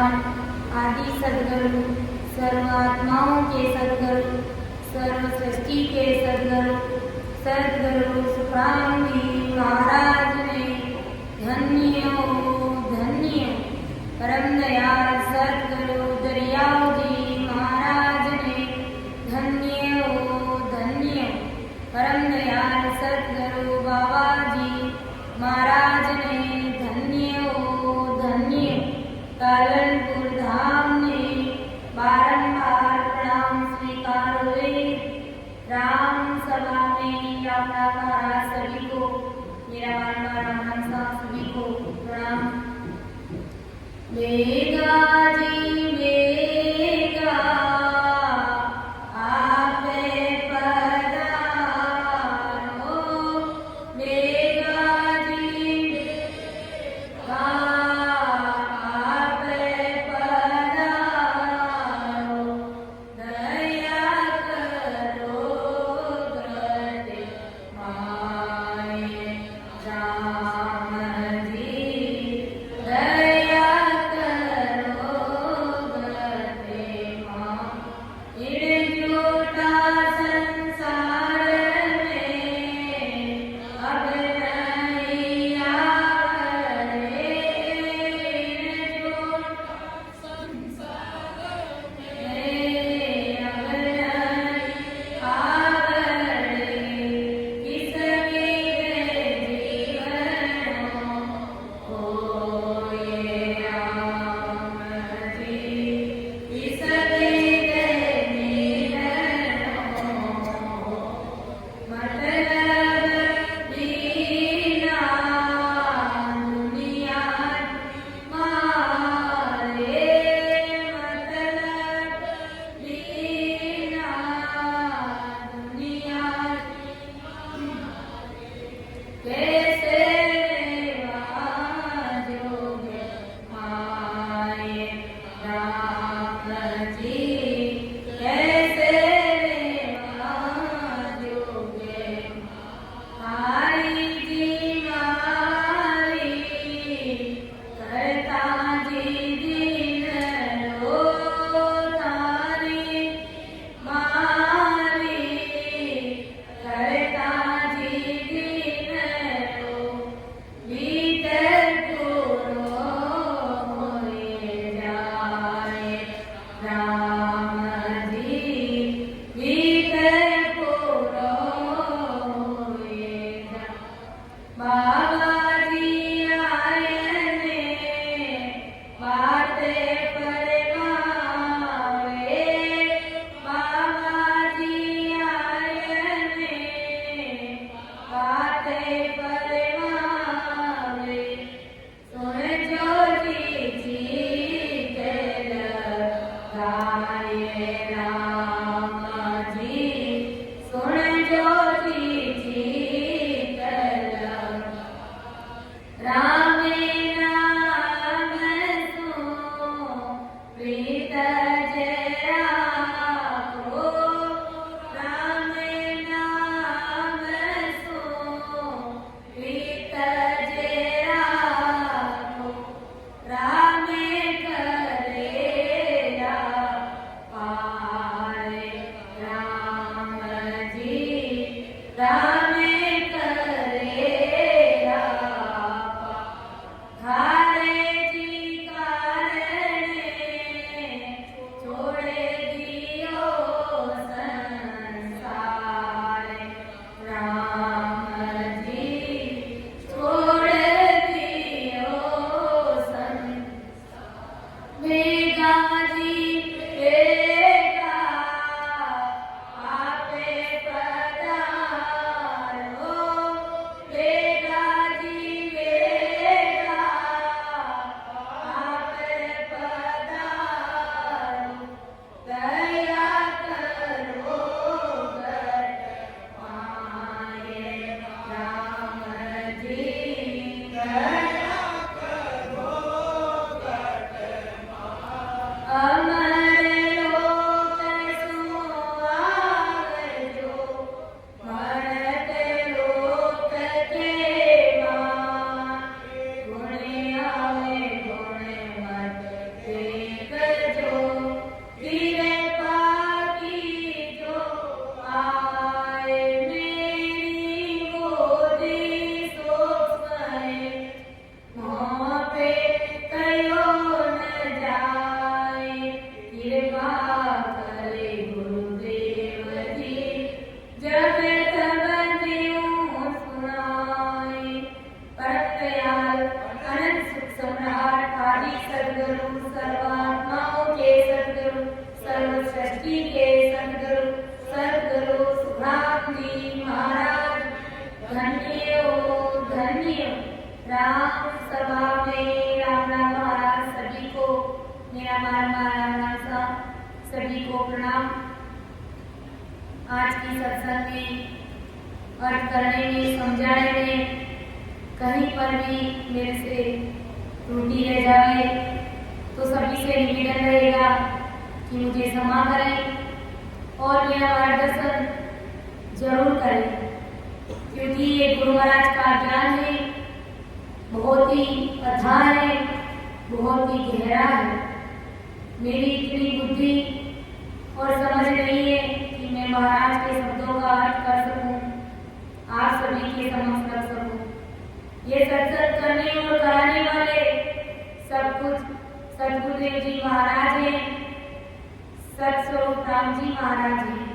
आदि सद्गुरु, सर्वात्माओं के सद्गुरु, सर्व सृष्टि के सद्गुरु, सद्गुरु सुखराम जी महाराज ने धन्य हो परम दयाल सद्गुरु दरियाव जी महाराज ने धन्य हो परम दयाल सद्गुरु बाबा जी महाराज ने धन्य हो कालनपुर धाम ने बारंबार प्रणाम स्वीकार हुए। राम सभा में आपका सभी को मेरा बारंबार सभी को प्रणाम। बेगा जी बेगा सर्वात्माओं के सद्गुरु, सर्व सृष्टि के सद्गुरु, सद्गुरु सुखराम जी महाराज। धन्य हो धन्य। राम सभा में राम राम महाराज सभी को मेरा राम सा सभी को प्रणाम। आज की सत्संग में अर्थ करने में, समझाने में कहीं पर भी मेरे से त्रुटि रह जाए तो सभी से निवेदन रहेगा कि मुझे क्षमा करें और मेरा मार्गदर्शन जरूर करें, क्योंकि ये गुरु महाराज का ज्ञान है, बहुत ही अथाह है, बहुत ही गहरा है। मेरी इतनी बुद्धि और समझ नहीं है कि मैं महाराज के शब्दों का अर्थ कर सकूं, आप सभी के समक्ष रख सकूं। ये सत्संग करने और कराने वाले सब कुछ सद्गुरुदेव जी महाराज हैं, सतस्वरूप राम जी महाराज हैं।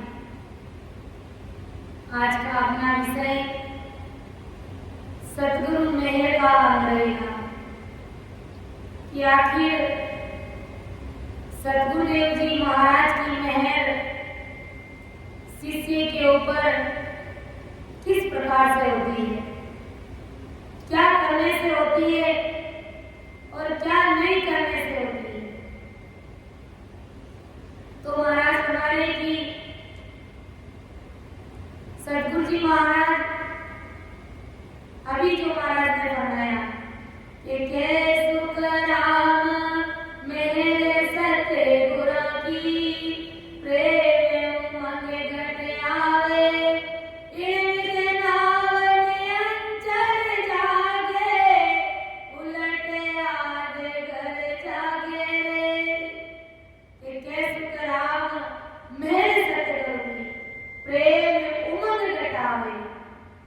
आज का अपना विषय सद्गुरु मेहर का रहेगा कि आखिर सद्गुरुदेव जी महाराज की मेहर शिष्य के ऊपर किस प्रकार से होती है, क्या करने से होती है और क्या नहीं करने से होती है। तो महाराज फरमाने की सद्गुरु जी महाराज अभी जो महाराज ने फरमाया कि सुख राम मेरे सतगुरु की प्रेम उमंग घट आवे, इनके नावन अंचल जागे, उलट आद घर जागे रे। कि सुख राम मेरे सतगुरु की प्रेम उमंग घटावे।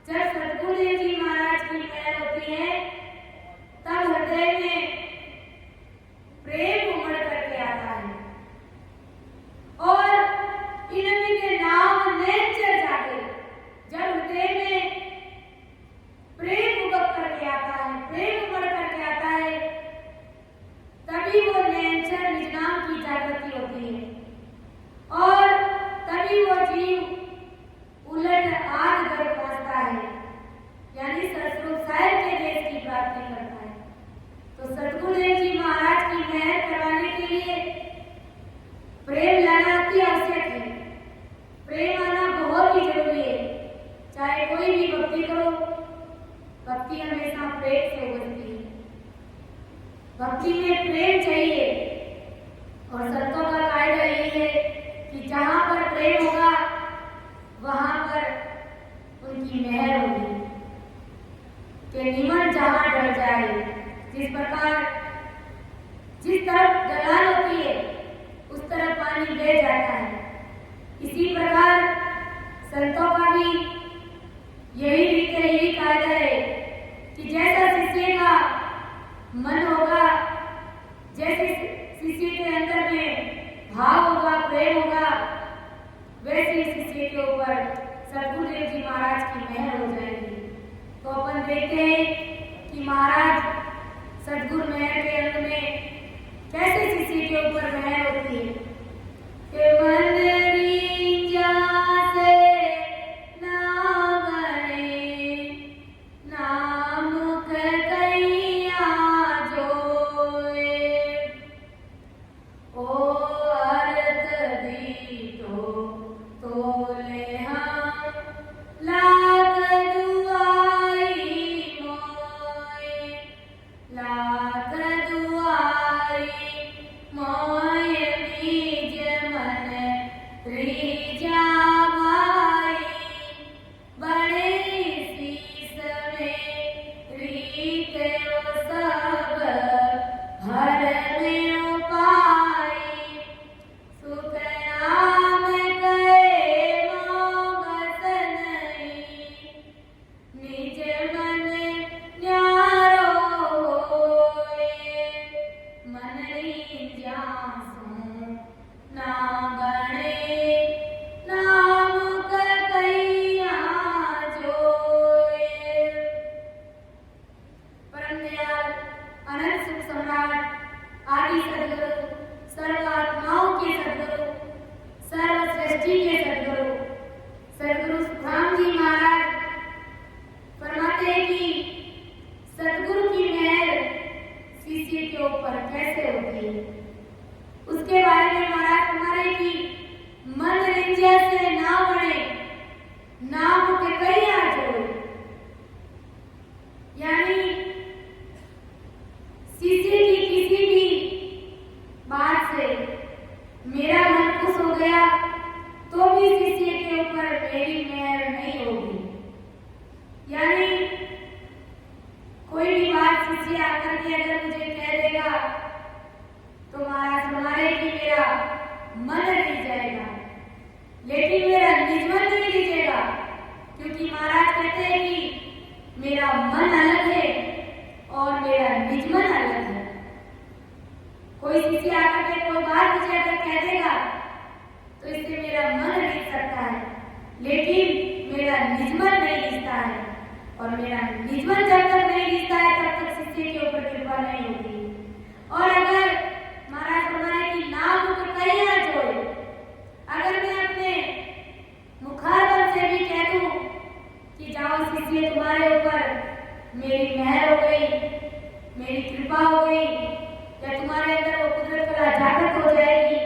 जब सद्गुरुदेव जी महाराज की मेहर होती है तब हृदय में प्रेम उमड़ करके आता है और इनके नाम नेचर जागे। जब हृदय में प्रेम उमड़ करके आता है, प्रेम उमड़ करके आता है, तभी वो नेचर निज नाम की जागृति होती है और तभी वो जीव उलट आग घर पहुंचता है, यानी सतस्वरूप साहिब के देश की प्राप्ति करता है। तो सद्गुरुदेव जी महाराज की मेहर करवाने के लिए प्रेम लाना अति आवश्यक है। प्रेम आना बहुत ही जरूरी है। चाहे कोई भी भक्ति करो, भक्ति हमेशा प्रेम से उभरती है। भक्ति में प्रेम चाहिए और संतों का कायदा यही है कि जहां पर प्रेम होगा वहां पर उनकी मेहर होगी। कि निमन जहां डर जाए, जिस प्रकार जिस तरफ ढलान होती है उस तरफ पानी बह जाता है, इसी प्रकार संतों का भी यही रीत है, यही कायदा है कि जैसा शिष्य का मन होगा, जैसे शिष्य के अंदर में भाव होगा, प्रेम होगा, वैसे शिष्य के ऊपर सद्गुरुदेव जी महाराज की मेहर हो जाएगी। तो अपन देखते हैं कि महाराज सद्गुरु मेहर के अंत में कैसे शिष्य के ऊपर मेहर होती है कि मन रींजा से ना बने, ना मुख कैया जोए, ओ अर्थ दी तो ले हम लाख दुआई मोए, लाख दुआई मोए बीज मन त्रिजा भाई, बड़े शीस में रीत सब भर में उपाई, सुख नाम कहे मोगस नहीं, निज मन न्यारो होए, मन रींजा सो ना बने, नाम कैया जोए। परम दयाल अनंत सुख सम्राट आदि सद्गुरु जी के सदगुरु सुखराम जी महाराज फरमाते हैं कि सदगुरु की मेहर शिष्य के ऊपर कैसे होती है। उसके बारे में महाराज फरमा रहे कि मन रिंझे से ना बने, नाम के कई आ जोड़े। यानी शिष्य की किसी भी बात से मेरा मन खुश हो गया तो भी शिष्य के ऊपर मेरी मेहर नहीं होगी। यानी कोई भी बात शिष्य आकर के अगर मुझे कह देगा तो महाराज हमारे कि मेरा मन नहीं जाएगा, लेकिन मेरा निज मन नहीं लीजिएगा, क्योंकि महाराज कहते हैं कि मेरा मन अलग है और मेरा निज मन अलग है। कोई शिष्य आकर के कोई बात मुझे अगर कह देगा तो इससे मेरा मन लीज सकता है, लेकिन मेरा निज मन नहीं लीजता है, और मेरा निज मन जब तक नहीं लीजता है तब तक शिष्य के ऊपर कृपा नहीं होती। और अगर महाराज फरमाए कि नाम को कहीं ना जोड़े, अगर मैं अपने मुखारबंद से भी कह दूं कि जाओ शिष्य तुम्हारे ऊपर मेरी मेहर हो गई, मेरी कृपा हो गई, या तुम्हारे अंदर वो कुदरत का जागृत हो जाएगी,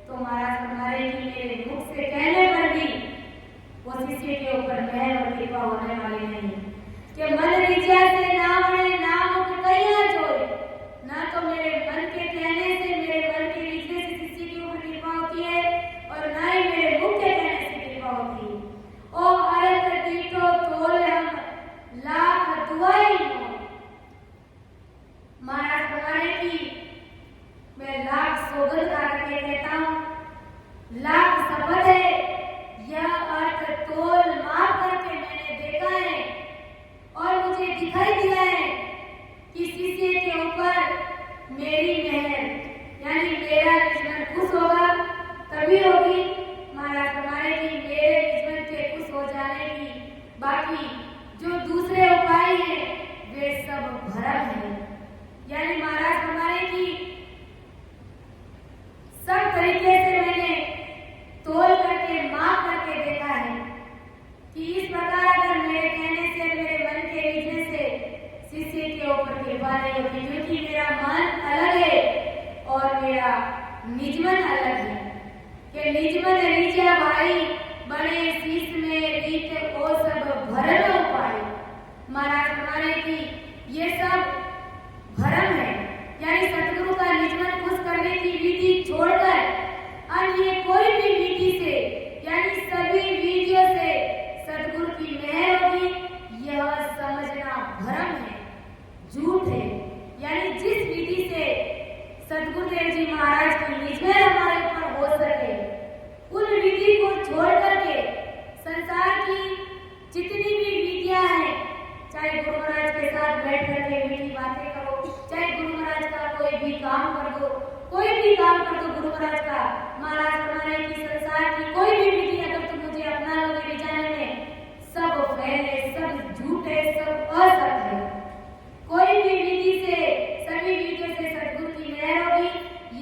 तो महाराज फरमाए कि मेरे मुख से कहने पर भी वो शिष्य के ऊपर मेहर और कृपा होने वाली नहीं। कि मन रिझा से ना बने, नाम को कहीं ना जोड़े। ना तो मेरे मन के कहने से, मेरे मन के रिझने से शिष्य के ऊपर कृपा होती है, और ना ही मेरे मुख के कहने से कृपा होती है। ओ अरत दीटो तोल हम लाख दुआई हो। महाराज फरमाए कि मैं लाख सौगंध खा करके कहता हूँ, लाख शपथ है, यह अर्थ तोल माप करके मैंने देखा है और मुझे दिखाई दिया है कि शिष्य के ऊपर मेरी मेहर, यानी मेरा निजमन खुश होगा तभी होगी। महाराज फरमाए कि मेरे निजमन के खुश हो जाने की बाकी जो दूसरे उपाय हैं वे सब भ्रम है। यानी महाराज फरमाए कि सब तरीके से मैंने तोल करके माप करके देखा है कि इस प्रकार अगर मेरे कहने से, मेरे मन के रीझने से शिष्य के ऊपर कृपा नहीं होती, क्योंकि मेरा मन अलग है और मेरा निजमन अलग है। कि निजमन रीझा भाई बड़े शीश में रीत वो सब भरम उपाय। महाराज फरमाए कि ये सब भरम है, यानी सदगुरु का निजमन खुश करने की विधि छोड़कर अन्य कोई भी विधि से, यानी सभी विधियों से सदगुरु की मेहर होगी, यह समझना भ्रम है, झूठ है। यानी जिस विधि से सदगुरुदेव जी महाराज की निज मेहर हमारे ऊपर हो सके, उन विधि को छोड़ करके संसार की जितनी भी विधियां हैं, चाहे गुरु महाराज के साथ बैठ करके मीठी बातें करो, चाहे गुरु महाराज का कोई भी काम कर दो, कोई भी काम कर दो गुरु महाराज का। महाराज फरमाने की संसार की कोई भी विधि अगर तुम मुझे अपना लोगे रिझाने में, सब फैल है, सब झूठ है, सब असत है। कोई भी विधि से, सभी विधियों से सदगुरु की मेहर होगी,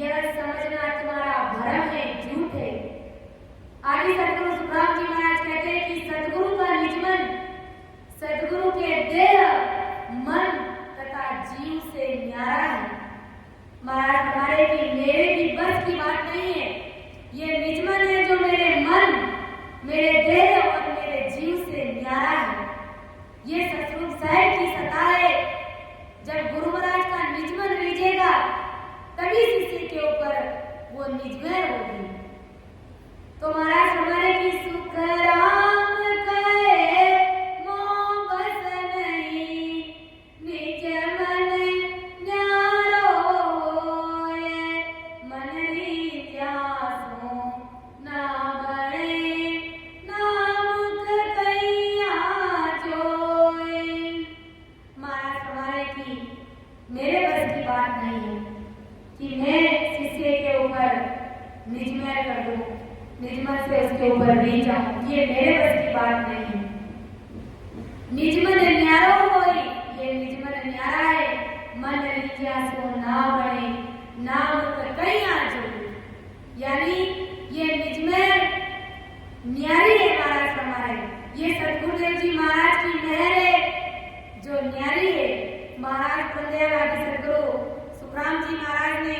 यह समझना तुम्हारा भ्रम है, झूठ है। आगे सदगुरु सुखराम जी महाराज कहते हैं कि सदगुरु का निजमन सदगुरु के देह, मन तथा जीव से न्यारा है। महाराज हमारे की मेरे भी बस की बात नहीं है, ये निजमन है जो मेरे मन, मेरे देह और मेरे जीव से न्यारा है। ये सतरूप साहिब की सत्ता है। जब गुरु महाराज का निजमन लीजिएगा तभी शिष्य के ऊपर वो निजमेर होगी। तो महाराज हमारे की सुख राम कहे मोह बस नहीं, निज मन न्यारो होए, मन रीत्या सो ना बड़े, ना मुख कहिया जोए। महाराज हमारे की मेरे बस की बात नहीं है कि मैं शिष्य के ऊपर निजमेर कर दूं, निजमन से उसके ऊपर नहीं जाऊं, ये मेरे बस की बात नहीं है। निजमन न्यारो होई, ये निजमन न्यारा है, मन रीत्या सो ना बने, ना मुख कहिया जोए। यानी ये निजमेर न्यारी है महाराज हमारे। ये सदगुरुदेव जी महाराज की मेहर है जो न्यारी है। महाराज बंदेवादी सदगुरु सुखराम जी महाराज ने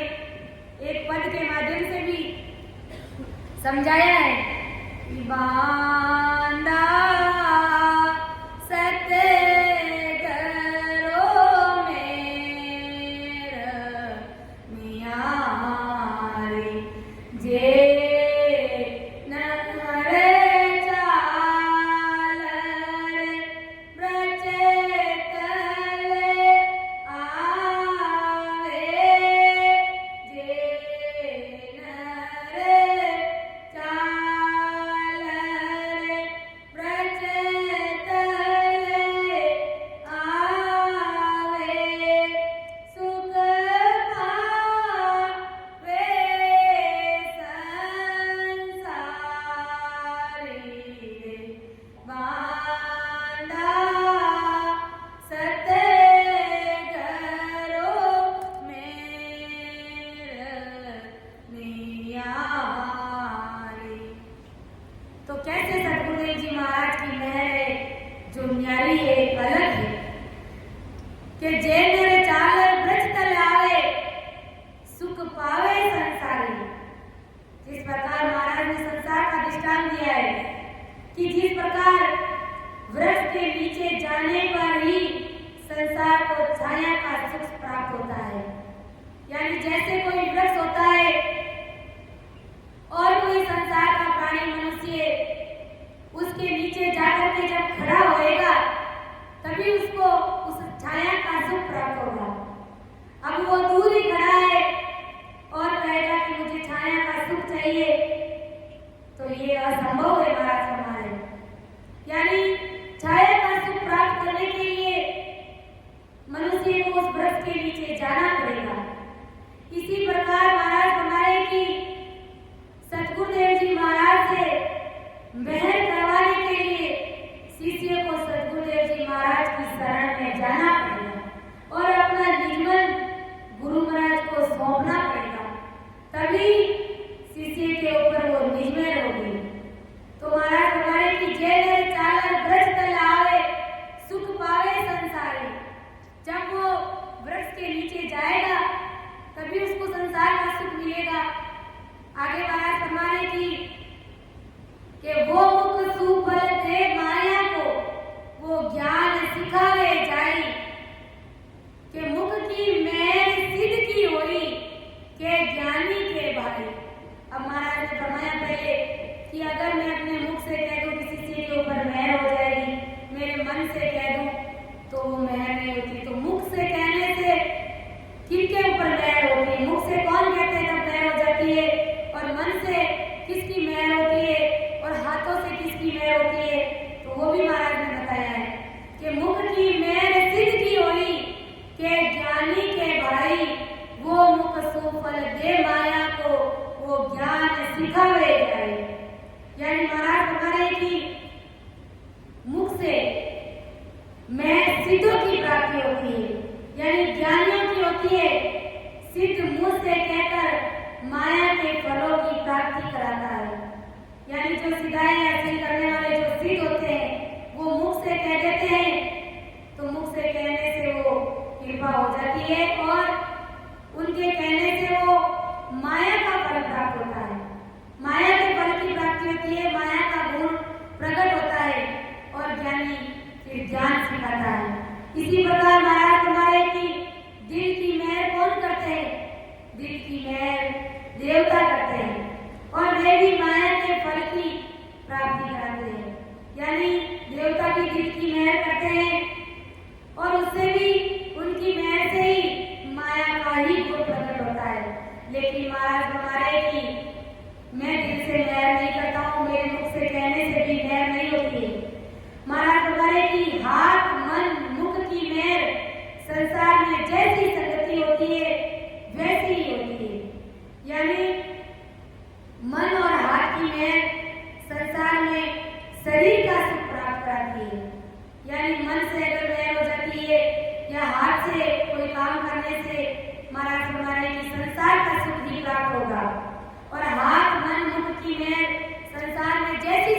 एक पद के माध्यम से भी समझाया है कि बांधा और हाथ मन मुख की मेहर संसार में जैसी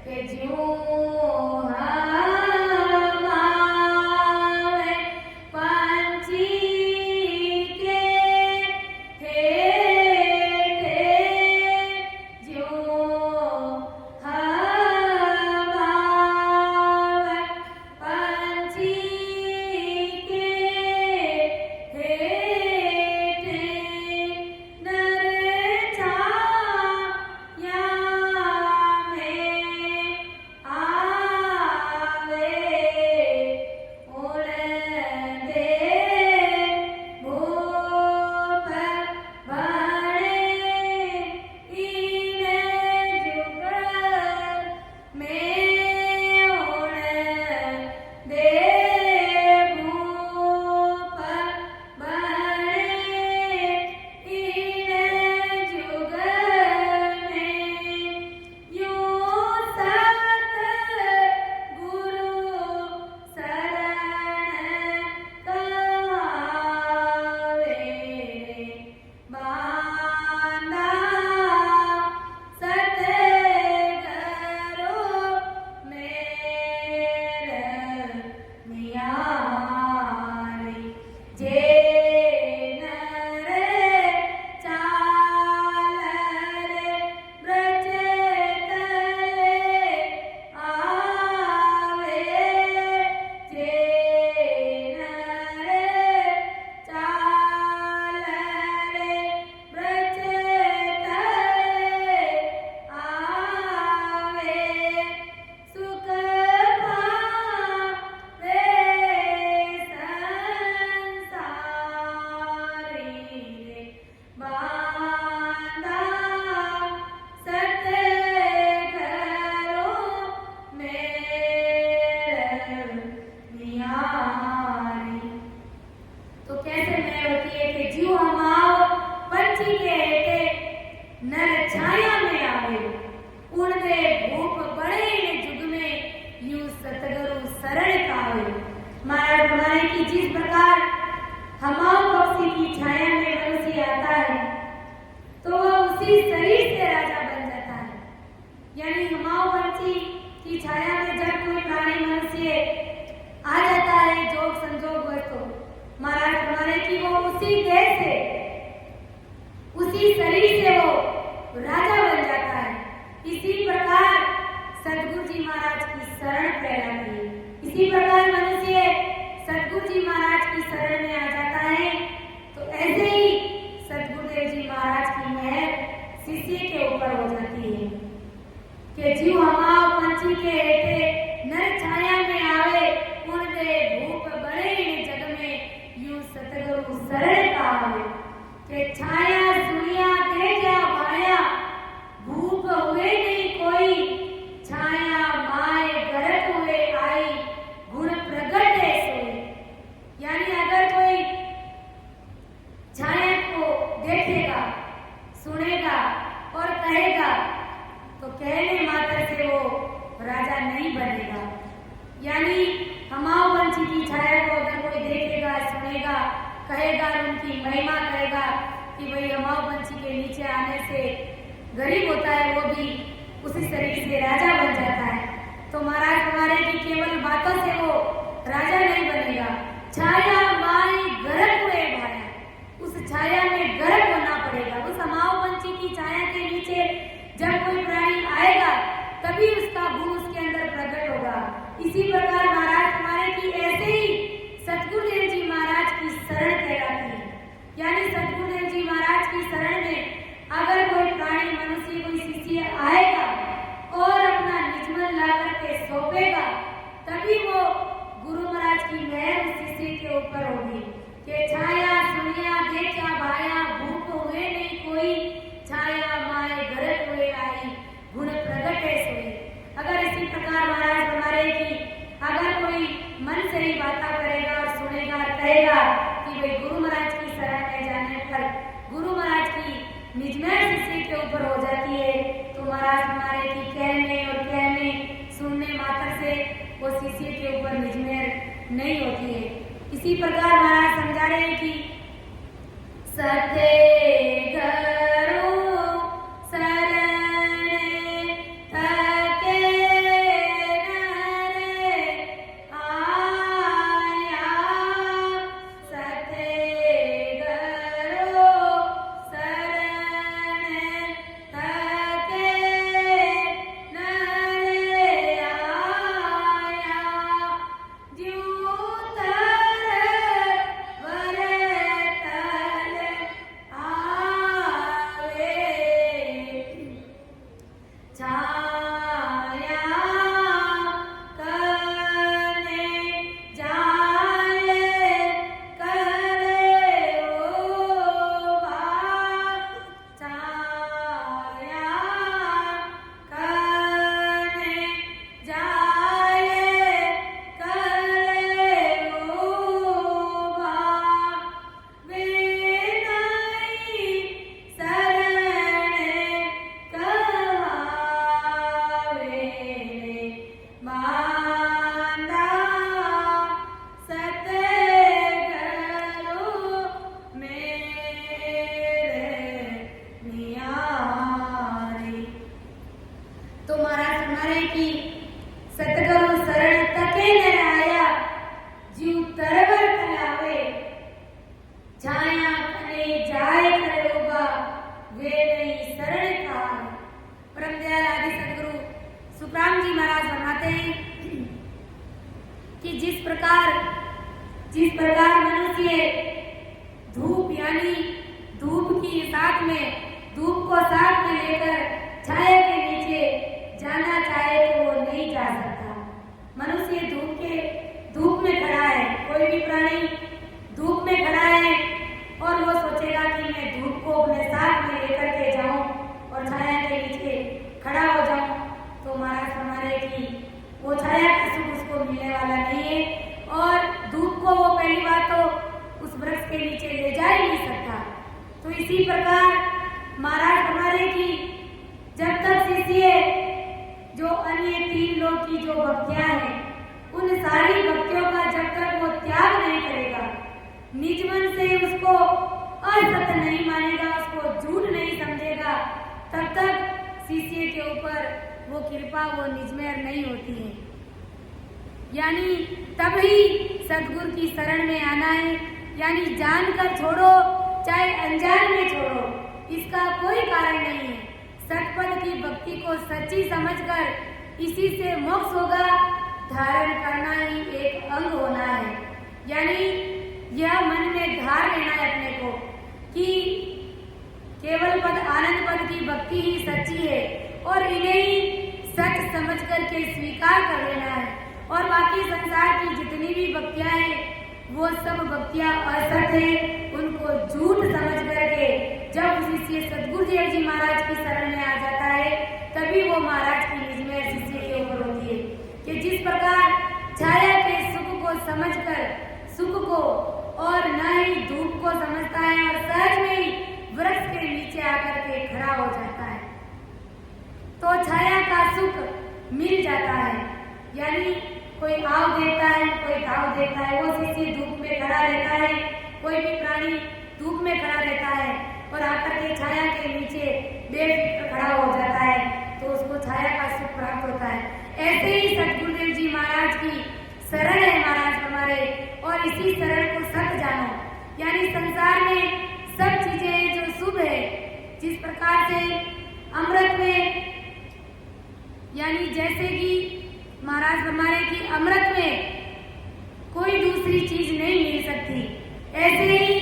के ज्यों हम आवे पंछी के हेठे, ज्यों हम आवे पंछी के हेठे, नर छाया में आवे उड़दे भूप बने इन जुग में, उड़दे भूप बने इन जुग में, यूं सतगुरु शरण कहावे, बांधा सतगुरु मेरे मियारी, जे नर चाल रे ब्रज तले आवे, जे नर चाल रे ब्रज तले आवे, सुख पावे संसारी रे, बांधा सतगुरु मेरे मियारी। तो कैसे मैं होती है कि ज्यों हम आओ पंछी के हेठे, नर छाया में आवे उड़दे भूप बड़े जुग में, यूं सतगुरु शरण कावे। महाराज हमारे की जिस प्रकार हमाओ पक्षी की छाया में मनुष्य आता है तो वह उसी शरीर से राजा बन जाता है। यानी हमाओ पंछी की छाया में जब कोई प्राणी मनुष्य आ जाता है जोग संजोग वस्तु, महाराज हमारे की वो उसी देह से उसी शरीर से वो राजा बन जाता है। इसी प्रकार सदगुरु जी महाराज की शरण कहलाती है। इसी प्रकार मनुष्य सदगुरु जी महाराज की शरण में आ जाता है तो ऐसे ही सदगुरुदेव जी महाराज की मेहर शिष्य के ऊपर हो जाती है कि ज्यों हमाओ पंछी के हेठे, नर छाया में आवे उड़दे भूप बड़े जग में, यूं सतगुरु शरण कावे, के छाया सुनिया देखा भाया, भूप हुए नहीं कोई, छाया माए गरत हुए आई, गुण प्रगट है सोई। यानी अगर कोई छाया को देखेगा, सुनेगा और कहेगा तो कहने मात्र से वो राजा नहीं बनेगा। यानी हमाओ पंछी की छाया को अगर कोई देखेगा, सुनेगा, कहेगा, उनकी महिमा कहेगा कि भाई हमाओ पंछी के नीचे आने से गरीब होता है वो भी उसी शरीर से राजा बन जाता है। तो महाराज हमारे की केवल बातों से वो राजा नहीं बनेगा। छाया माई गरक हुए भाया, उस छाया में गरक होना पड़ेगा। उस हमाओ पंछी की छाया के नीचे जब कोई प्राणी आएगा तभी उसका गुण उसके अंदर प्रकट होगा। इसी प्रकार महाराज हमारे की ऐसे ही सतगुरुदेव जी महाराज की शरण कहलाती है। यानी सतगुरुदेव जी महाराज की शरण में अगर कोई प्राणी मनुष्य कोई शिष्य आएगा और अपना निजमन ला करके सौंपेगा तभी वो गुरु महाराज की मेहर उस शिष्य के ऊपर होगी कि छाया सुनिया देखा भाया, भूप हुए नहीं कोई, छाया माए गरत हुए आई, गुण प्रगट है सोई। अगर इसी प्रकार महाराज हमारे की अगर कोई मन से ही बातें करेगा और सुनेगा, कहेगा कि भाई गुरु महाराज की शरण में जाने पर गुरु महाराज की निजमेर शिष्य के ऊपर हो जाती है तो महाराज हमारे की कहने और कहने सुनने मात्र से वो शिष्य के ऊपर निजमेर नहीं होती है। इसी प्रकार महाराज समझा रहे हैं कि सतगुरु शरण थके छाया करने जाए करे ओ बाप छाया करने जाए करे ओ बाप वे नहीं शरण कहावे मांदा सतगुरु मेरे नियारे। तो महाराज हमारे की सतगुरु शरण तके न आया जीव तरवर तलावे छाया कने जाए करोगा वे नहीं शरण का। परम दयाल आदि सदगुरु सुखराम जी महाराज फरमाते हैं कि जिस प्रकार मनुष्य धूप यानी धूप की साथ में धूप को साथ में लेकर छाया के नीचे जाना चाहे तो वो नहीं जा सकता। मनुष्य धूप में खड़ा है, कोई भी प्राणी धूप में खड़ा है और वो सोचेगा कि मैं धूप को अपने साथ में लेकर के जाऊं और छाया के नीचे खड़ा हो जाऊं, तो महाराज हमारे की वो छाया का सुख उसको मिलने वाला नहीं है और धूप को वो पहली बात तो उस वृक्ष के नीचे ले जा ही नहीं सकता। तो इसी प्रकार महाराज हमारे की जब तक शिष्य जो अन्य 3 लोक की जो भक्तियां हैं उन सारी भक्तियों का जब तक वो त्याग नहीं करेगा, निज मन से उसको असत्य नहीं मानेगा, उसको झूठ नहीं समझेगा, तब तक शिष्य के ऊपर वो कृपा वो निज में नहीं होती है। यानी तभी सदगुरु की शरण में आना है, यानी जानकर छोड़ो चाहे अनजान में छोड़ो, इसका कोई कारण नहीं है। सतपद की भक्ति को सच्ची समझकर इसी से मोक्ष होगा, धारण करना ही एक अंग होना है। यानी यह मन में धार लेना है अपने को कि केवल पद आनंद पद की भक्ति ही सच्ची है और इन्हें ही सच समझ करके स्वीकार कर लेना है और बाकी संसार की जितनी भी भक्तियां हैं वो सब भक्तियां असत है, उनको झूठ समझ करके जब शिष्य सदगुरु देव जी महाराज की शरण में आ जाता है तभी वो महाराज की निज में शिष्य के ऊपर होती है कि जिस प्रकार छाया के सुख को समझकर सुख को और न ही धूप को समझता है और सहज में ही वृक्ष के नीचे आकर के खड़ा हो जाता है तो छाया का सुख मिल जाता है। यानी कोई आव देता है, कोई घाव देता है, वो शिष्य धूप में खड़ा रहता है, कोई भी प्राणी धूप में खड़ा रहता है और आकर के छाया के नीचे बेफिक्र खड़ा हो जाता है तो उसको छाया का सुख प्राप्त होता है। ऐसे ही सदगुरुदेव जी महाराज की शरण है महाराज हमारे और इसी शरण को सत जानो। यानी संसार में सब चीजें जो शुभ है, जिस प्रकार से अमृत में यानी जैसे कि महाराज हमारे की अमृत में कोई दूसरी चीज नहीं मिल सकती, ऐसे ही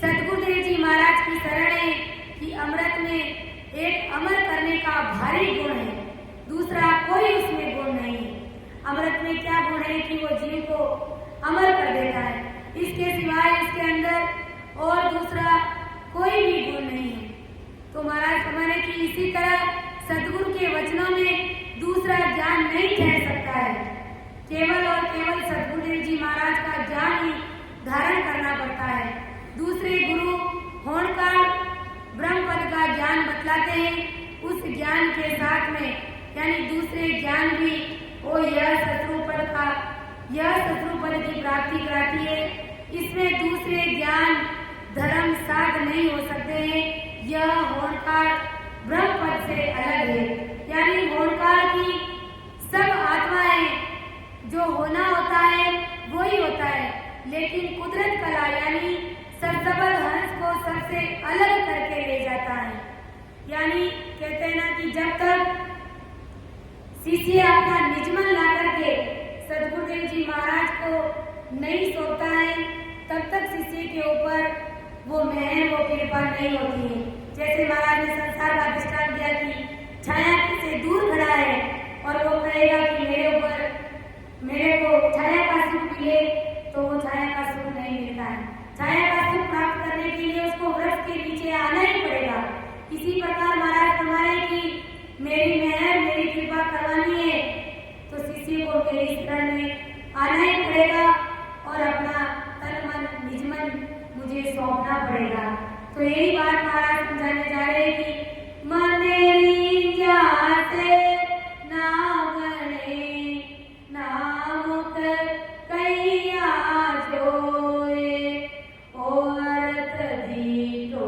सदगुरुदेव जी महाराज की शरण है कि अमृत में एक अमर करने का भारी गुण है, दूसरा कोई उसमें गुण नहीं है। अमृत में क्या गुण है कि वो जीव को अमर कर देता है, इसके सिवाय इसके अंदर और दूसरा कोई भी गुण नहीं है। तो महाराज हमारे की इसी तरह सदगुरु के वचनों में दूसरा ज्ञान नहीं ठहर सकता है, केवल और केवल सदगुरुदेव जी महाराज का ज्ञान ही धारण करना पड़ता है। दूसरे गुरु होनकाल ब्रह्म पद का ज्ञान बतलाते हैं, उस ज्ञान के साथ में यानी दूसरे ज्ञान भी वो यह शत्रु पद की प्राप्ति कराती है। इसमें दूसरे ज्ञान धर्म साध नहीं हो सकते हैं, यह होनकाल ब्रह्म पद से अलग है। यानी होनकाल की सब आत्माएं जो होना होता है वो ही होता है, लेकिन कुदरत कला यानी सरसबल हंस को सबसे अलग करके ले जाता है। यानी कहते हैं ना कि जब तक शिष्य अपना निजमन ला करके सदगुरुदेव जी महाराज को नहीं सौंपता है तब तक शिष्य के ऊपर वो मेहर वो कृपा नहीं होती है। जैसे महाराज ने संसार का दृष्टांत दिया कि छाया से दूर खड़ा है और वो कहेगा कि मेरे को छाया का सुख मिले, तो वो छाया का सुख नहीं मिलता है। छाया का सुख प्राप्त करने के लिए उसको वृक्ष के नीचे आना ही पड़ेगा। इसी प्रकार महाराज फरमाए कि मेरी मेहर, मेरी कृपा करवानी है तो शिष्य को मेरी शरण में आना ही पड़ेगा और अपना तन मन निज मन मुझे सौंपना पड़ेगा। तो यही बात महाराज समझाने जा रहे हैं कि मनेरी जाते ना बने ना मुख कैया जोए, ओ अर्थ दी तो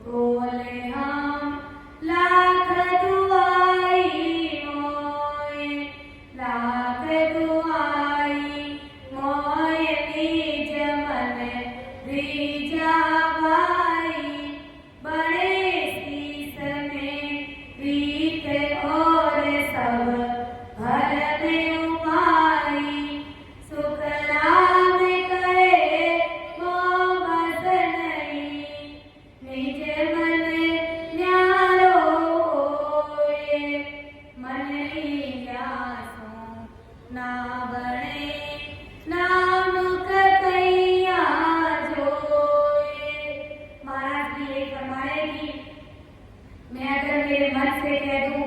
बोले हम लाख दुआई मोए, लाख दुआई मोए निज मन रीजा भाई, बड़े शीस में रीत और सब भर में उपाई, सुख राम करे मोह बस नहीं, निज मन न्यारो होए, मन न्यासों ना बने ना मुख कैया जोए। महाराज भी ये फरमाए कि मैं अगर मेरे मन से कह दूं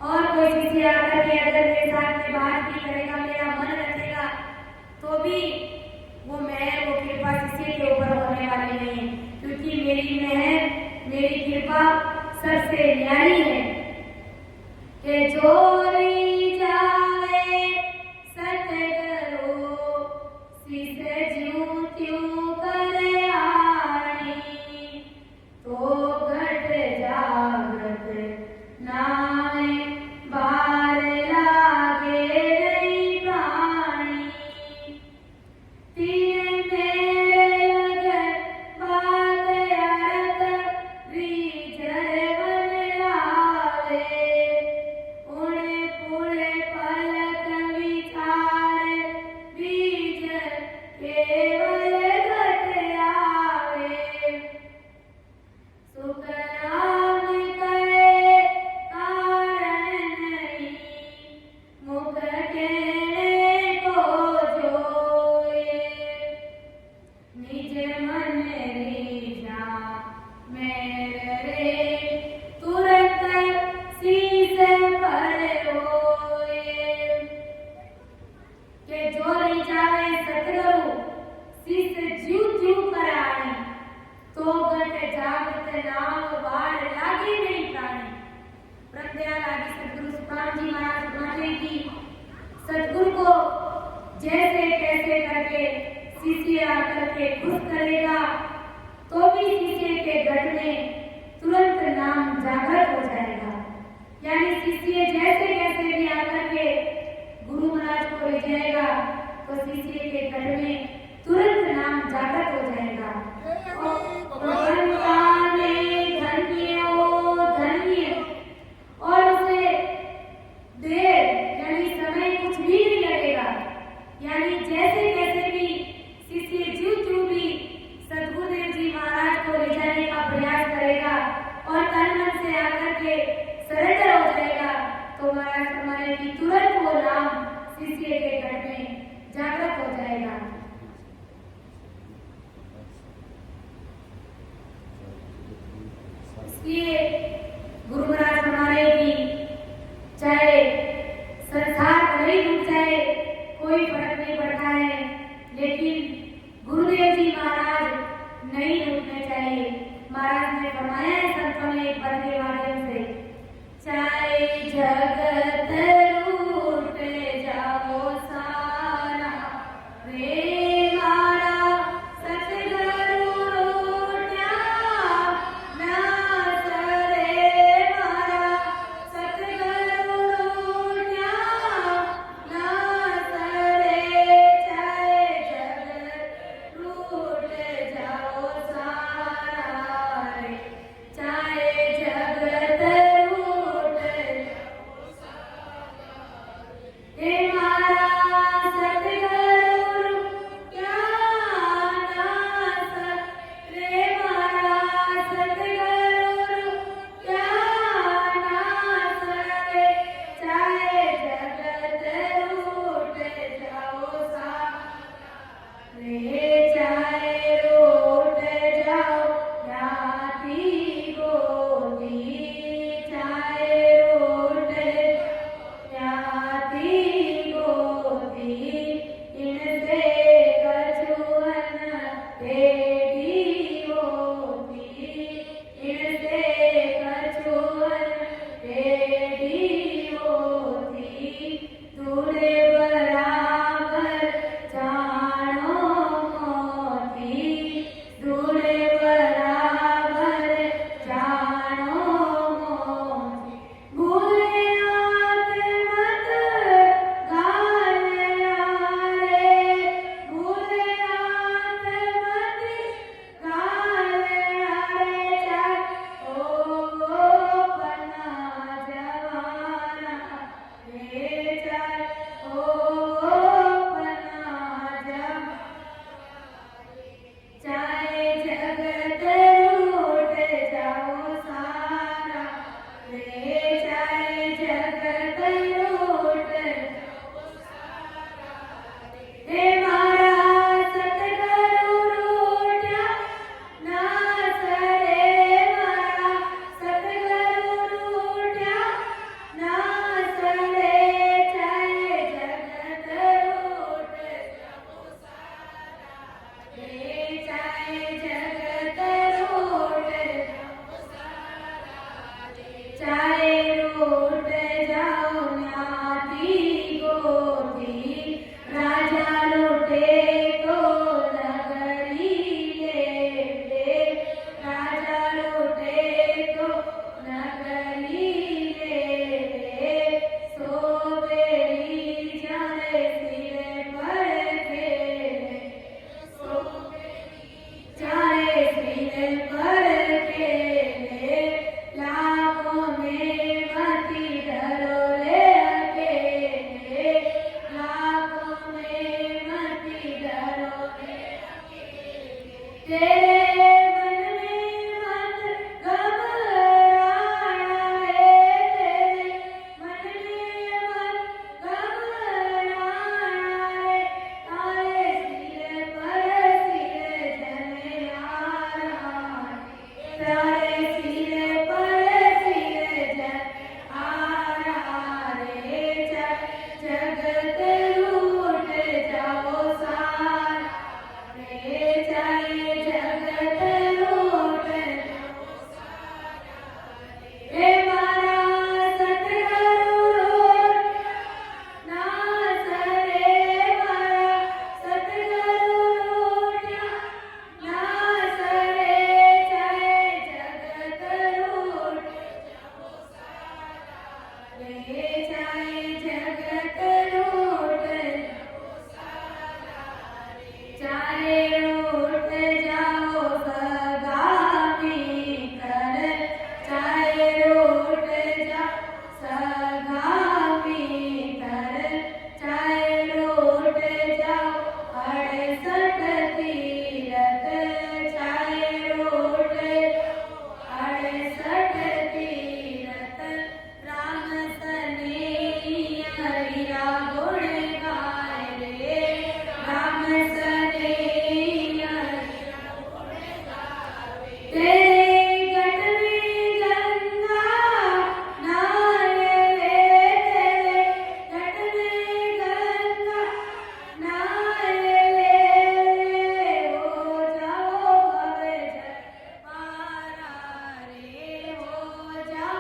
और कोई शिष्य आकर के अगर मेरे साथ में बात भी करेगा, मेरा मन रखेगा, तो भी वो कृपा शिष्य के ऊपर होने वाली नहीं है, क्योंकि मेरी मेहर, मेरी कृपा सबसे न्यारी है। कि जोरी जावे सतगुरु शिष ज्यों त्यों करे आनी, तो घट जागृत नाय बार लागे नहीं प्राणी, तीन मेरे लगे बात अरत रीझर बन लावे, उड़े पुड़े पलक विचार बीज केवल घट आवे, सुख राम करे कारण नहीं, मुख कहने को जोए, निज मन रीझा मेरे तुरंत शीस पर होए। के जो रीझावे सतगुरु शिष ज्यों त्यों कराणी, तो घट जागत नाम बाढ़ लागे नहीं प्राणी। प्रत्याल आदि सदगुरु सुखराम जी महाराज फरमाते कि सदगुरु को जैसे कैसे करके शिष्य आकर के खुश करेगा, तो भी शिष्य के घट में तुरंत नाम जागृत हो जाएगा। यानी शिष्य जैसे कैसे भी आकर के गुरु महाराज को ले जाएगा, तो शिष्य के घट में तुरंत नाम जागृत हो जाएगा। धन्य और उसे देर यानी समय कुछ भी नहीं लगेगा। यानी जैसे कैसे भी शिष्य ज्यों त्यों भी सद्गुरुदेव जी महाराज को ले जाने का प्रयास करेगा और तन मन से आकर के सरेंडर हो जाएगा, तो महाराज फरमाए कि तुरंत वो नाम शिष्य के घर में जागृत हो जाएगा। इसलिए गुरु महाराज फरमाए कि चाहे संसार भले ही डूब जाए, कोई फर्क नहीं पड़ता है, लेकिन गुरुदेव जी महाराज नहीं डूबने चाहिए। महाराज ने फरमाया है संतों ने एक पद के माध्यम से, चाहे जगत रूठ जाओ सारा रे मारा सतगुरु रूठा ना सरे मारा, सतगुरु रूठा ना सरे, चाहे जगत रूठ जाओ सारा रे, चाहे जगत रूठ रे चाहे जगत लूट चाहे लूट जाओ सगा मित्र चाहे लूट जाओ सगा मित्र चाहे लूट जाओ 68 तीरथ चाहे लूट 68 तीरथ राम सनेहिया हीरा गुण गाए रे राम सनेहिया तेरे गट में गंगा नहाए रे तेरे गट में गंगा नहाए रे हो जाओ भव जल पारा रे हो जाओ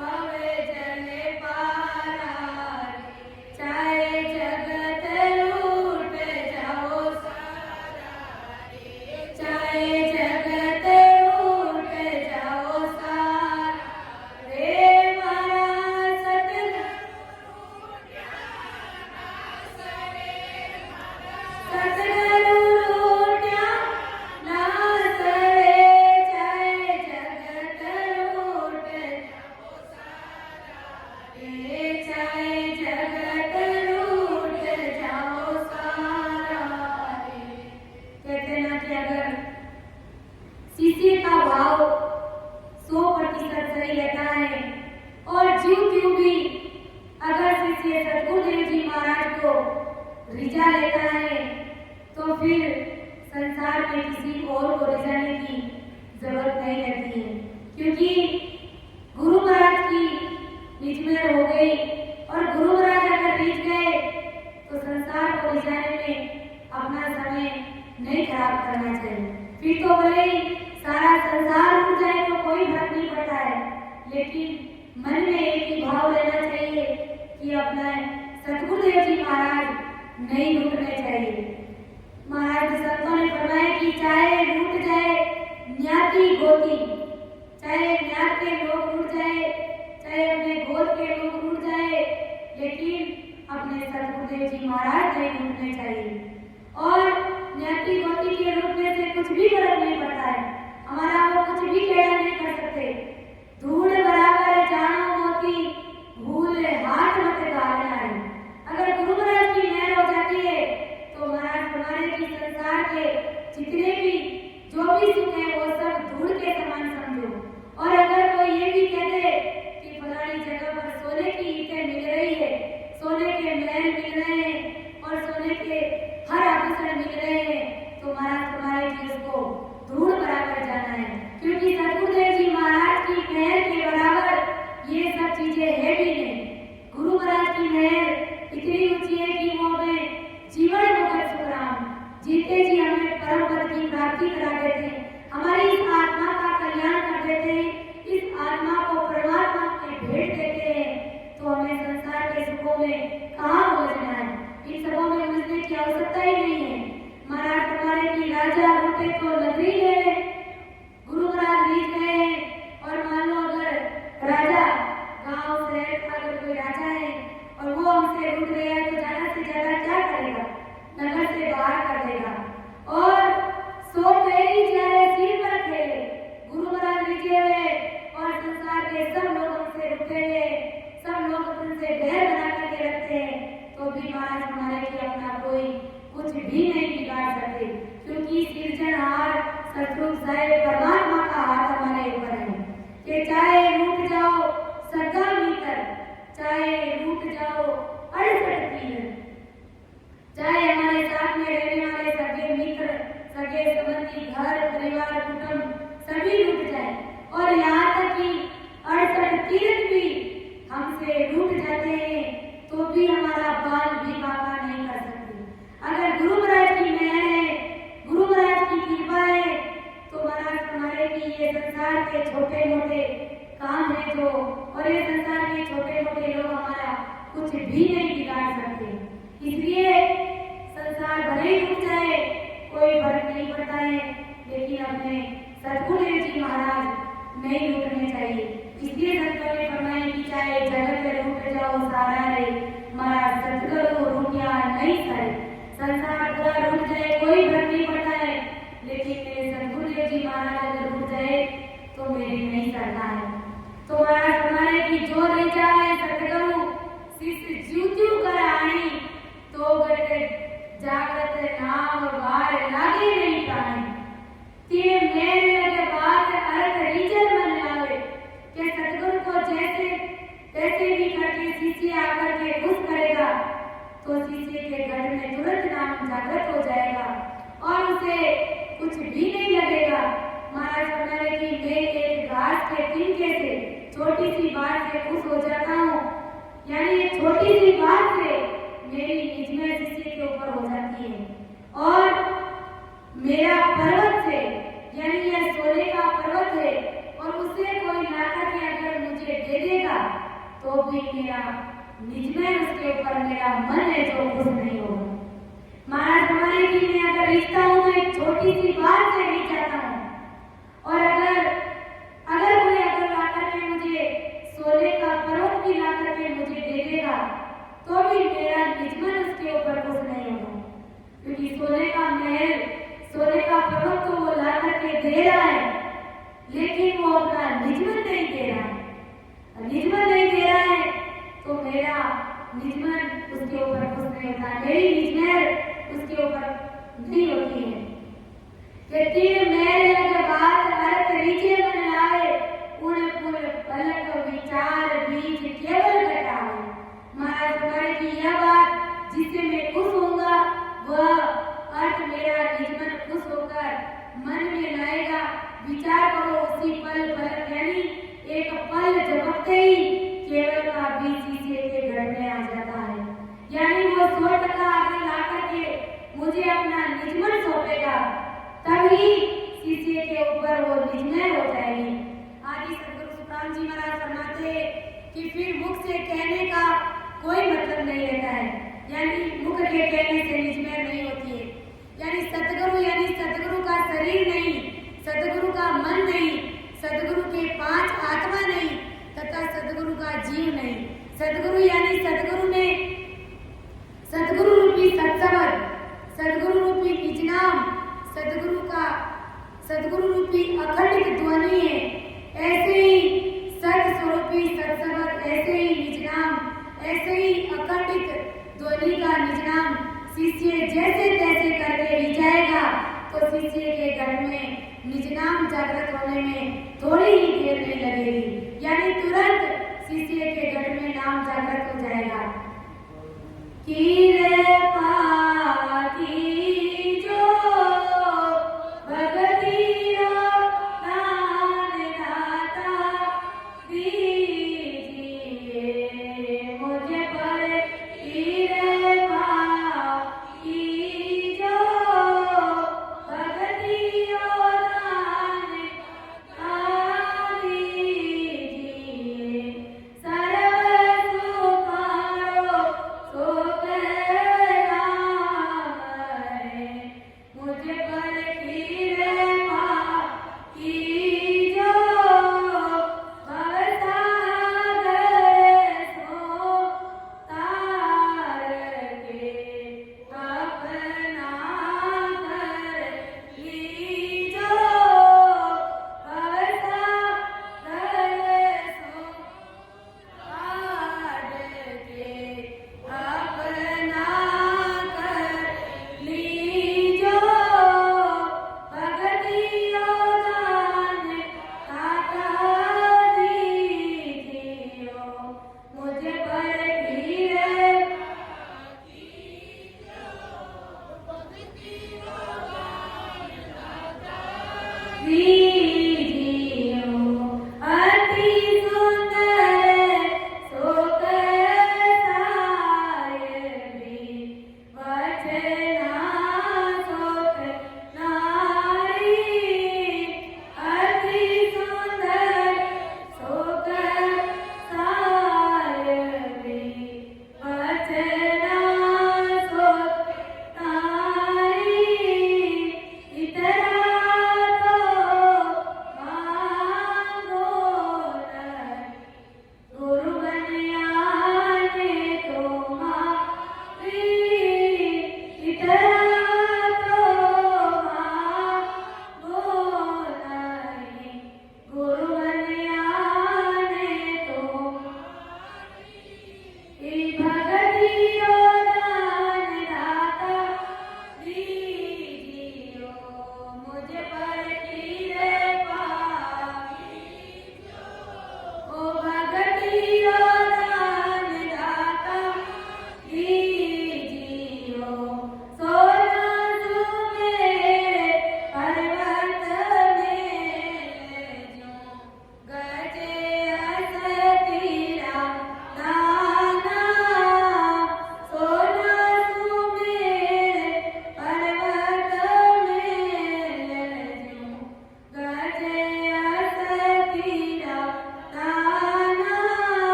भव जल पारा रे चाहे जगत लूट जाओ सारा रे चाहे जगत लूट जाओ सारा रे मारा सतगुरु सतगुरु लूट्या नास रे चाहे जगत लूट रे चाहे जगत लूट जाओ सारा रे कहते ना कि अगर शिष्य का भाव 100% सही रहता है और जीव क्यों भी अगर शिष्य सद्गुरुदेव जी महाराज को रिझा लेता है तो फिर संसार में किसी और को रिझाने की जरूरत नहीं रहती है क्योंकि गुरु महाराज की निजमेर हो गई और गुरु महाराज अगर रिझ गए तो संसार को रिझाने में अपना समय नहीं खराब करना चाहिए। फिर तो भले ही सारा संसार उठ जाए तो कोई फर्क नहीं पड़ता है लेकिन मन में एक ही भाव लेना चाहिए कि अपना सद्गुरुदेव जी महाराज नहीं रुकने चाहिए। महाराज संतों ने फरमाया कि चाहे रूठ जाए ज्ञाति गोती चाहे ज्ञात के लोग रूठ जाए चाहे अपने गोद के लोग रूठ जाए लेकिन अपने सद्गुरुदेव जी महाराज नहीं रूठने चाहिए। और ज्ञाति गोती के रूठने से कुछ भी फर्क नहीं पड़ता है हमारा वो कुछ भी टेढ़ा नहीं कर सकते। धूड़ बराबर जानो मोती भूल हाथ मत गालना है। अगर गुरु महाराज की मेहर हो जाती है तो महाराज हमारे की संसार के जितने भी जो भी सुख है वो सब धूड़ के समान समझो। और अगर कोई ये भी कह दे कि फलानी जगह पर सोने की ईंटें मिल रही है सोने के महल मिल रहे हैं और सोने के हर आभूषण मिल रहे हैं तो महाराज तुम्हारे जी उसको धूड़ बराबर जाना है क्योंकि सद्गुरुदेव जी महाराज की मेहर के बराबर ये सब चीजें है भी नहीं। गुरु महाराज की मेहर इतनी ऊंची है कि वो हमें जीवन मुक्त सुखराम जीते जी हमें परम पद की प्राप्ति करा देते हैं हमारी इस आत्मा का कल्याण कर देते हैं इस आत्मा को परमात्मा के भेंट देते हैं तो हमें संसार के सुखों में कहाँ उलझना है। इन सबों में उलझने की आवश्यकता ही नहीं है। महाराज हमारे की राजा रूठे तो नगरी ले गुरु महाराज रीझ गए और मान लो अगर राजा गांव शहर का अगर कोई राजा है और वो हमसे रूठ गया है तो ज्यादा से ज्यादा क्या करेगा नगर से बाहर कर देगा। और सो मेरी जाने सिर पर खेले गुरु महाराज रीझे हुए और संसार के सब लोग हमसे रूठे हुए सब लोग उनसे बैर बना करके रखते हैं तो भी महाराज हमारे की अपना कोई कुछ भी नहीं बिगाड़ सकते क्योंकि सृजनहार सतरूप साहेब परमात्मा का हाथ हमारे ऊपर है कि चाहे रूठ जाओ सगा मित्र चाहे रूठ जाओ 68 तीरथ चाहे हमारे साथ में रहने वाले सगे मित्र सगे संबंधी घर परिवार कुटुंब सभी रूठ जाए और यहाँ तक कि 68 तीरथ भी हमसे रूठ जाते हैं तो भी हमारा बाल भी बाका नहीं कर सकते। अगर गुरु महाराज की मेहर है गुरु महाराज की कृपा है तो महाराज हमारे की ये संसार के छोटे मोटे काम है जो और ये संसार के छोटे मोटे लोग हमारा कुछ भी नहीं बिगाड़ सकते। इसलिए संसार भले ही रुक जाए कोई फर्क नहीं पड़ता है लेकिन अपने सद्गुरुदेव जी महाराज नहीं रुकने चाहिए। इसलिए संतों ने फरमाया कि चाहे जगत में रूठ बहू सारा रे मारा सतगुरु रूठिया नहीं करे। संसार पूरा रूठ जाए कोई फर्क नहीं पड़ता है, लेकिन मेरे सतगुरुदेव जी महाराज अगर रूठ जाए तो मेरी नहीं सरना है। तो महाराज हमारे की जो ले जाए सतगुरु शिष्य ज्यू ज्यू कर आनी, तो गटे जागृत नाम वार लागे नहीं प्राणी। तेरे मेरे लगे बात अर्थ रीजन मन लावे, के सतगुरु को जैसे तैसे भी करके शिष्य आकर के खुश करेगा तो शिष्य के घर में तुरंत नाम जागृत हो जाएगा और उसे कुछ भी नहीं लगेगा। महाराज हमारे की मैं एक घास के तिनके से छोटी सी बात से खुश हो जाता हूँ, यानी एक छोटी सी बात से मेरी निज में शिष्य के ऊपर हो जाती है। और मेरा पर्वत से यानी यह सोने का पर्वत है और उसे कोई लाकर के अगर मुझे दे देगा तो भी मेरा निज में उसके ऊपर मेरा मन है जो खुश नहीं होगा। महाराज हमारे की मैं अगर रिश्ता हूँ तो एक छोटी सी बात से नहीं चाहता हूँ, और अगर कोई अगर लाकर के मुझे सोने का पर्वत भी लाकर के मुझे दे देगा तो भी मेरा निज में उसके ऊपर खुश नहीं होगा, क्योंकि सोने का महल सोने का पर्वत तो वो ला करके दे रहा है, लेकिन वो अपना निजमन नहीं दे रहा है। निजमन नहीं दे रहा है तो मेरा निजमन उसके ऊपर खुश नहीं होता, मेरी निजमन उसके ऊपर नहीं होती है। तीन मेरे लगे बात अर्थ रीचे मन लाए, उन पुल पलक विचार बीज केवल घटावे। महाराज हमारे की यह बात जिससे मैं खुश होऊंगा वह अर्थ मेरा निजमन खुश होकर मन में लाएगा। विचार करो उसी पल पलक यानी एक पल झपकते ही केवल का बीज शिष्य के घर में आ जाता है, यानी वो 100% आगे लाकर के मुझे अपना निजमन सौंपेगा, तभी शिष्य के ऊपर वो निजमय हो जाएगी। आदि सदगुरु सुखराम जी महाराज फरमाते कि फिर मुख से कहने का कोई मतलब नहीं रहता है, यानी मुख के कहने से निजमय नहीं होती है। यानी सतगुरु का शरीर नहीं, सतगुरु का मन नहीं, सतगुरु के 5 आत्मा नहीं तथा सतगुरु का जीव नहीं। सतगुरु यानी सतगुरु में सतगुरु रूपी सत्संग, सतगुरु रूपी निज नाम, सतगुरु रूपी अखंडित ध्वनि है। ऐसे ही सत स्वरूपी सत्संग, ऐसे ही निज नाम, ऐसे ही अखंडित ध्वनि का निज नाम शिष्य जैसे तैसे करके रिझाएगा तो शिष्य के घर में निज नाम जागृत होने में थोड़ी ही देर नहीं लगेगी, यानी तुरंत शिष्य के घर में नाम जागृत हो जाएगा। Open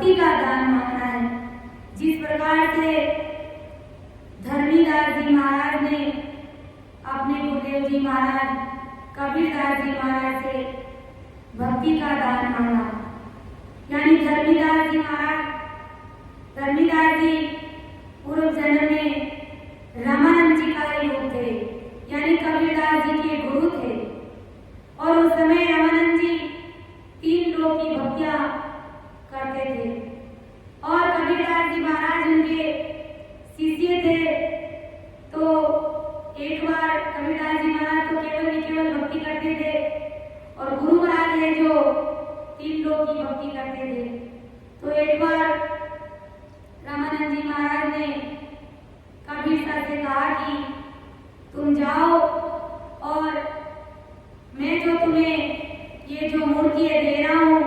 भक्ति का दान मांगना है। जिस प्रकार से धर्मीदास जी महाराज ने अपने गुरुदेव जी महाराज कबीरदास जी महाराज से भक्ति का दान मांगा, यानी धर्मीदास जी पूर्व जन्म में रामानंद जी का ही रूप थे, यानी कबीरदास जी के गुरु थे। और उस समय रामानंद जी 3 लोक की भक्तियां करते थे और कबीरदास जी महाराज उनके शिष्य थे। तो एक बार कबीरदास जी महाराज तो केवल भक्ति करते थे और गुरु महाराज है जो 3 लोक की भक्ति करते थे। तो एक बार रामानंद जी महाराज ने कबीर साहब से कहा कि तुम जाओ और मैं जो तुम्हें ये जो मूर्तियां दे रहा हूँ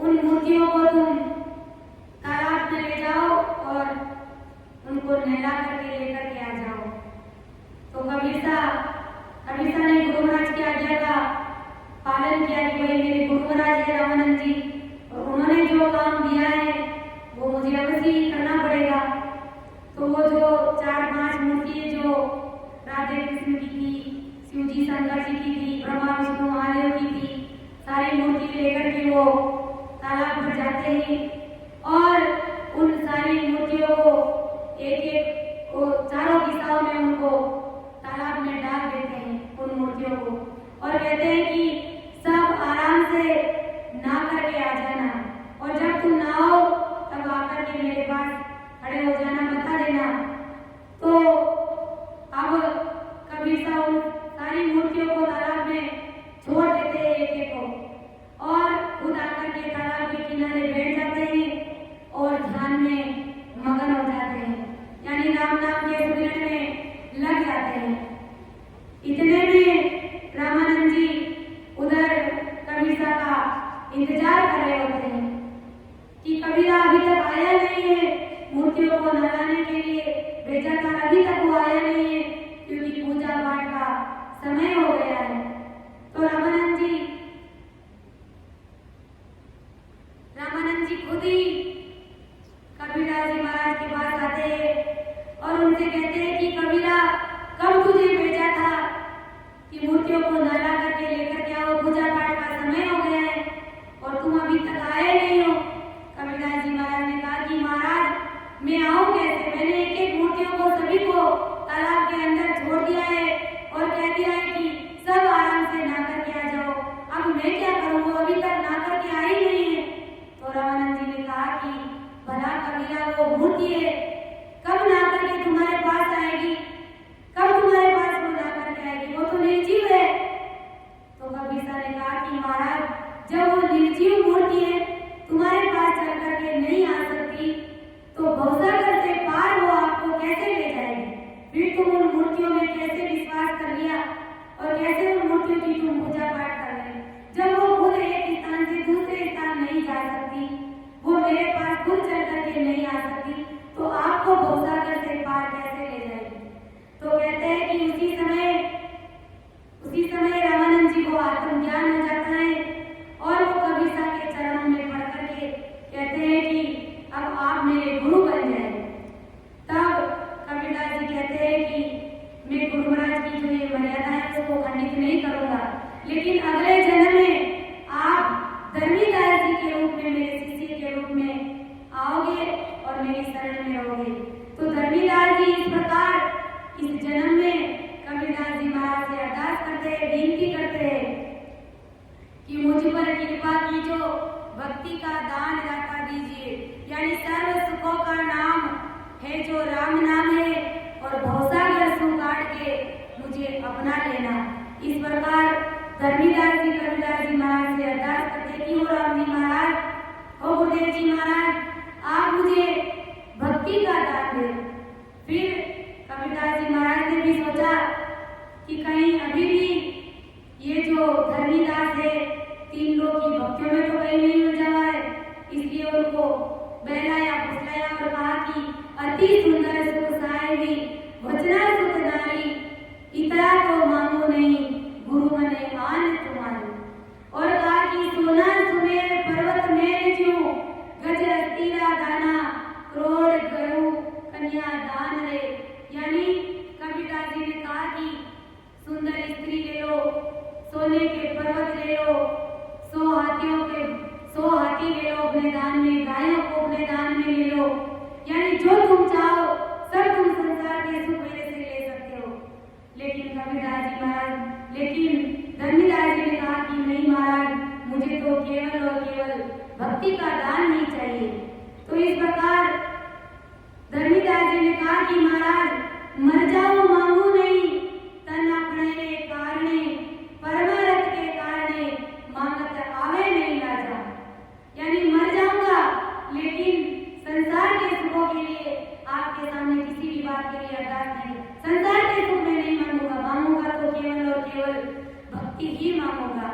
उन मूर्तियों को तुम तालाब में ले जाओ और उनको नहला करके लेकर के आ जाओ। तो कबीर साहब ने गुरु महाराज की आज्ञा का पालन किया कि भाई मेरे गुरु महाराज है रामानंद जी और उन्होंने जो काम दिया है वो मुझे अवश्य ही करना पड़ेगा। तो वो जो 4-5 मूर्तियां जो राधे कृष्ण की थी, शिव जी शंकर जी की थी, ब्रह्मा विष्णु महादेव की थी, सारी मूर्ति लेकर के वो तालाब भर जाते हैं और उन सारी मूर्तियों को एक को चारों दिशाओं में उनको तालाब में डाल देते हैं उन मूर्तियों को और कहते हैं कि सब आराम से नहा करके आ जाना और जब तुम नहाओ तब आकर के मेरे पास खड़े हो जाना, बता देना। तो अब कबीर साहब सारी मूर्तियों को तालाब में छोड़ देते हैं एक को और खुद आकर के तालाब के किनारे बैठ जाते हैं और ध्यान में मगन हो जाते हैं, यानी राम नाम के सुमिरन में लग जाते हैं। इतने में रामानंद जी उधर कबीर साहब का इंतजार कर रहे होते हैं कि कबीरा अभी तक आया नहीं है, मूर्तियों को नहलाने के लिए भेजा था, अभी तक वो आया नहीं है क्योंकि पूजा पाठ का समय हो गया है। तो रामानंद जी खुद ही कबीरदास जी महाराज के पास आते हैं और उनसे कहते हैं कि कबीरा कब तुझे भेजा था कि मूर्तियों को नहला करके लेकर के आओ, पूजा पाठ का समय हो गया है और तुम अभी तक आए नहीं हो। कबीरदास जी महाराज ने कहा कि महाराज मैं आऊं कैसे, मैंने एक मूर्तियों को सभी को तालाब के अंदर छोड़ दिया है और कह दिया है कि सब आराम से नहा करके आ जाओ, अब मैं क्या करूँ, अभी तक नहा करके आई नहीं है। तो रामानंद जी ने कहा कि भला कबीरा वो मूर्ति है कब नहा करके तुम्हारे पास आएगी, कब तुम्हारे पास वो नहा करके आएगी, वो तो निर्जीव है। तो कबीर साहब ने कहा कि महाराज जब वो निर्जीव मूर्ति है तुम्हारे पास चल करके नहीं आ सकती तो भवसागर से पार वो आपको कैसे ले जाएगी, फिर तुम उन मूर्तियों में कैसे विश्वास कर लिया और कैसे उन मूर्तियों की तुम पूजा पाठ कर रहे, जब वो खुद एक स्थान से दूसरे स्थान नहीं जा सकती, वो मेरे पास खुद चल करके नहीं आ सकती, तो आपको भवसागर से पार कैसे ले जाएगी। तो कहते हैं कि उसी समय रामानंद जी को आत्मज्ञान हो जाता है और वो कबीर साहब के चरणों में पड़ करके कहते हैं कि अब आप मेरे गुरु बन जाए। तब कबीरदास जी कहते हैं कि मैं गुरु महाराज की जो ये मर्यादा है उसको खंडित नहीं करूंगा, लेकिन अगले जन्म में आप धर्मीदास जी के रूप में, मेरे शिष्य के रूप में आओगे और मेरी शरण में रहोगे। तो धर्मीदास जी इस प्रकार इस जन्म में कबीरदास जी महाराज से अरदास करते हैं, विनती करते हैं कि मुझ पर कृपा की जो भक्ति का दान दाता दीजिए, यानी सर्व सुखों का नाम है जो राम नाम है और भवसागर सुगाड़ के मुझे अपना लेना। इस प्रकार धर्मीदास जी कबीरदास जी महाराज से अरदास करते कि वो राम जी महाराज, ओ गुरुदेव जी महाराज, आप मुझे भक्ति का दान दे। फिर कबीरदास जी महाराज ने भी सोचा कि कहीं अभी भी ये जो धर्मीदास है 3 लोक की भक्तियों में तो कहीं नहीं मिल जावा है, इसलिए उनको बहलाया फुसलाया और कहा कि अति सुंदर सुख साहेबी वचना सुत नारी, इतना तो मांगो नहीं गुरु मने आन तुम्हारी। और कहा कि सोना सुमेर पर्वत में ज्यों गज सोने के पर्वत ले लो, 100 हाथी ले लो अपने दान में, गायों को अपने दान में ले लो, यानी जो तुम चाहो सब तुम संसार के सुख मेरे से ले सकते हो। लेकिन धर्मीदास जी ने कहा कि नहीं महाराज, मुझे तो केवल और केवल भक्ति का दान ही चाहिए। तो इस प्रकार धर्मीदास जी ने कहा कि महाराज मर जाओ मांगू नहीं, तन अपने कारणे परमारथ के कारणे मांगत आवे नहीं राजा, यानी मर जाऊंगा लेकिन संसार के सुखों के लिए आपके सामने किसी भी बात के लिए अरदास नहीं, संसार के सुख में नहीं मांगूंगा, मांगूंगा तो केवल और केवल भक्ति ही मांगूंगा।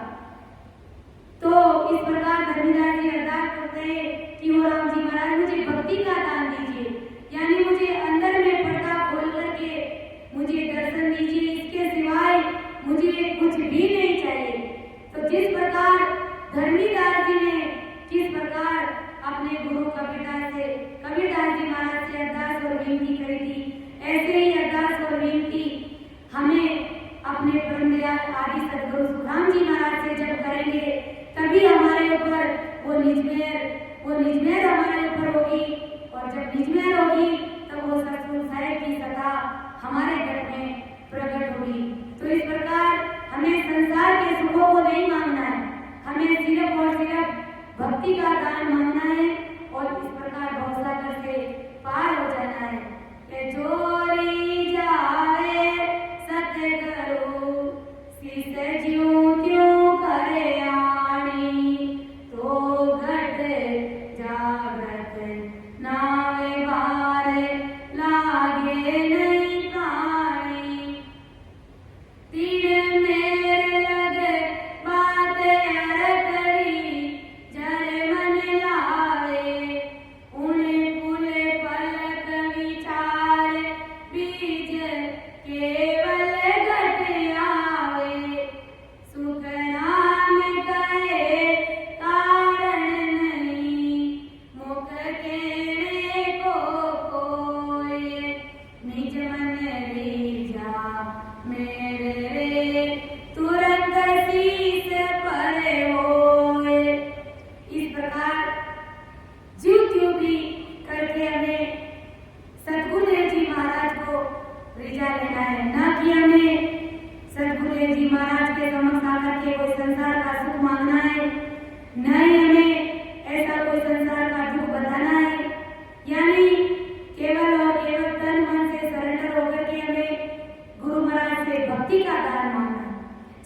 तो इस प्रकार धर्मीदास जी अरदास करते हैं कि वो राम जी महाराज मुझे भक्ति का दान दीजिए, यानी मुझे अंदर में पर्दा खोल करके मुझे दर्शन दीजिए, इसके सिवाय मुझे कुछ भी नहीं चाहिए। तो जिस प्रकार धर्मीदास जी ने जिस प्रकार अपने गुरु कबीरदास जी महाराज से अरदास और विनती करी थी, ऐसे ही अरदास और विनती हमें अपने परम दयाल आदि सदगुरु सुखराम जी महाराज से जब करेंगे तभी हमारे ऊपर वो निजमेर हमारे ऊपर होगी, और जब निजमेर होगी तब वो सतगुरु साहिब की सत्ता हमारे घर में प्रकट होगी। तो इस प्रकार हमें संसार के सुखों को नहीं मांगना है, हमें सिर्फ और सिर्फ भक्ति का दान मांगना है और इस प्रकार भवसागर से पार हो जाना है। ये जोरी जाए सतगुरु शीस ज्यों त्यों करे आनी, तो घट जागृत नावे बार लागे नहीं पानी, तीर मेरे लगे बात यार करी जर मन लावे, उन्हें पुले पलक विचार बीज केवल घट आवे, सुख नाम कहे कारण नहीं, मुख कहने को कोय, निज मन रीझा मेरे रे तुरंत शीस पर होए। इस प्रकार ज्यों त्यों भी करके हमें सद्गुरुदेव जी महाराज को रिझा लेना है, न कि हमें सद्गुरुदेव जी महाराज के समक्ष आकर के कोई संसार का सुख मांगना है, न ही हमें ऐसा कोई संसार का दुख बताना है, यानी केवल और केवल तन मन से सरेंडर होकर के हमें गुरु महाराज से भक्ति का दान मांगना है।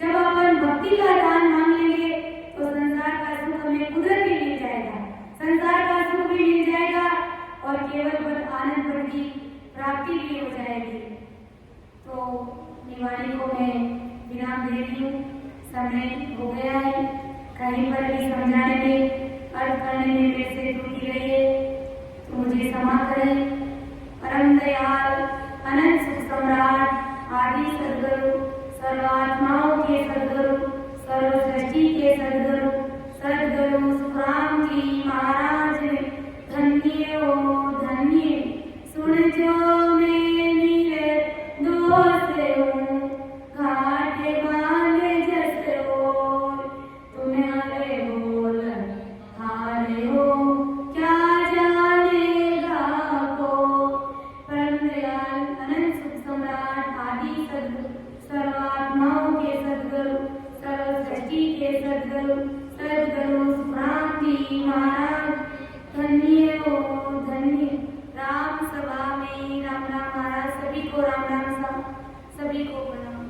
जब अपन भक्ति का दान मांग लेंगे तो संसार का सुख हमें कुदरती मिल जाएगा, संसार का सुख भी मिल जाएगा और केवल पद आनंद पद की प्राप्ति भी हो जाएगी। तो निवाणी को मैं विराम दे रही हूँ, समय हो गया है, कहीं पर भी समझाने में अर्थ करने में मेरे से त्रुटि रही है तो मुझे क्षमा करें। परम दयाल अनंत सुख सम्राट आदि सदगुरु, सर्वात्माओं के सदगुरु, सर्व सृष्टि के सदगुरु, सदगुरु सुखराम जी महाराज धन्य हो धन्य, सुन जो मेरे दोष हूँ घाट बांध जस हो, तुम्हारे बोल हारे हो क्या जानेगा को। परम दयाल अनंत सुख सम्राट आदि सदगुरु, सर्वात्माओं के सदगुरु, सर्व सृष्टि के सदगुरु, सदगुरु सुखराम जी महाराज धन्य हो धन्य। राम सभा में राम राम महाराज, सभी को राम राम सा, सभी को प्रणाम।